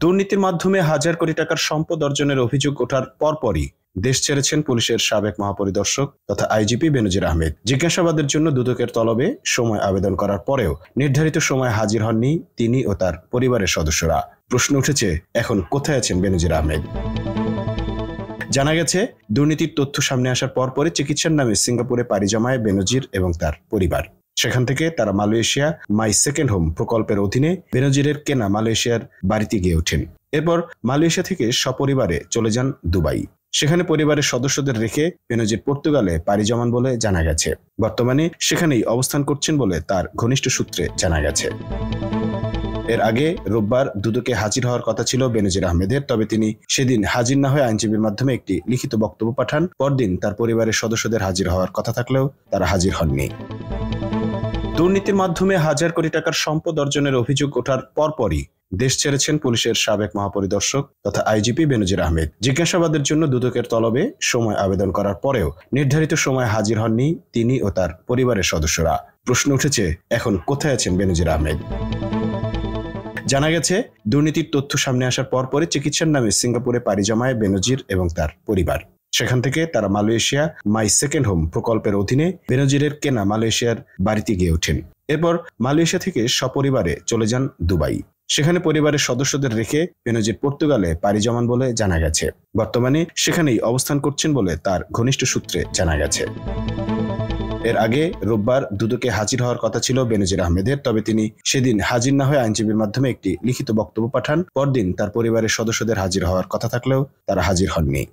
দুর্নীতির মাধ্যমে হাজার কোটি টাকার সম্পদ অর্জনের অভিযোগ ওঠার পরপরই দেশ ছেড়েছেন পুলিশের সাবেক মহাপরিদর্শক তথা আইজিপি বেনজির আহমেদ। জিজ্ঞাসাবাদের জন্য দুদকের তলবে সময় আবেদন করার পরেও নির্ধারিত সময়ে হাজির হননি তিনি ও তার পরিবারের সদস্যরা। প্রশ্ন উঠেছে, এখন কোথায় আছেন বেনজির আহমেদ? জানা গেছে, দুর্নীতির তথ্য সামনে আসার পরপরই চিকিৎসার নামে সিঙ্গাপুরে পাড়ি জমায় বেনজির এবং তার পরিবার। সেখান থেকে তারা মালয়েশিয়া মাই সেকেন্ড হোম প্রকল্পের অধীনে বেনজিরের কেনা মালয়েশিয়ার বাড়িতে গিয়ে ওঠেন। এরপর মালয়েশিয়া থেকে সপরিবারে চলে যান দুবাই। সেখানে পরিবারের সদস্যদের রেখে বেনজির পর্তুগালে পাড়ি জমান বলে জানা গেছে। বর্তমানে সেখানেই অবস্থান করছেন বলে তার ঘনিষ্ঠ সূত্রে জানা গেছে। এর আগে রোববার দুদকে হাজির হওয়ার কথা ছিল বেনজির আহমেদের, তবে তিনি সেদিন হাজির না হয়ে আইনজীবীর মাধ্যমে একটি লিখিত বক্তব্য পাঠান। পরদিন তার পরিবারের সদস্যদের হাজির হওয়ার কথা থাকলেও তারা হাজির হননি। দুর্নীতির মাধ্যমে হাজার কোটি টাকার সম্পদ অর্জনের অভিযোগ ওঠার পরপরই দেশ ছেড়েছেন পুলিশের সাবেক মহাপরিদর্শক তথা আইজিপি বেনজির আহমেদ। জিজ্ঞাসাবাদের জন্য দুদকের তলবে সময় আবেদন করার পরেও নির্ধারিত সময়ে হাজির হননি তিনি ও তার পরিবারের সদস্যরা। প্রশ্ন উঠেছে, এখন কোথায় আছেন বেনজির আহমেদ? জানা গেছে, দুর্নীতির তথ্য সামনে আসার পরপরই চিকিৎসার নামে সিঙ্গাপুরে পাড়ি জমায় বেনজির এবং তার পরিবার। সেখান থেকে তারা মালয়েশিয়া মাই সেকেন্ড হোম প্রকল্পের অধীনে বেনজিরের কেনা মালয়েশিয়ার বাড়িতে গিয়ে ওঠেন। এরপর মালয়েশিয়া থেকে সপরিবারে চলে যান দুবাই। সেখানে পরিবারের সদস্যদের রেখে বেনজির পর্তুগালে পাড়ি জমান বলে জানা গেছে। বর্তমানে সেখানেই অবস্থান করছেন বলে তার ঘনিষ্ঠ সূত্রে জানা গেছে। এর আগে রোববার দুদকে হাজির হওয়ার কথা ছিল বেনজির আহমেদের, তবে তিনি সেদিন হাজির না হয়ে আইনজীবীর মাধ্যমে একটি লিখিত বক্তব্য পাঠান। পরদিন তার পরিবারের সদস্যদের হাজির হওয়ার কথা থাকলেও তারা হাজির হননি।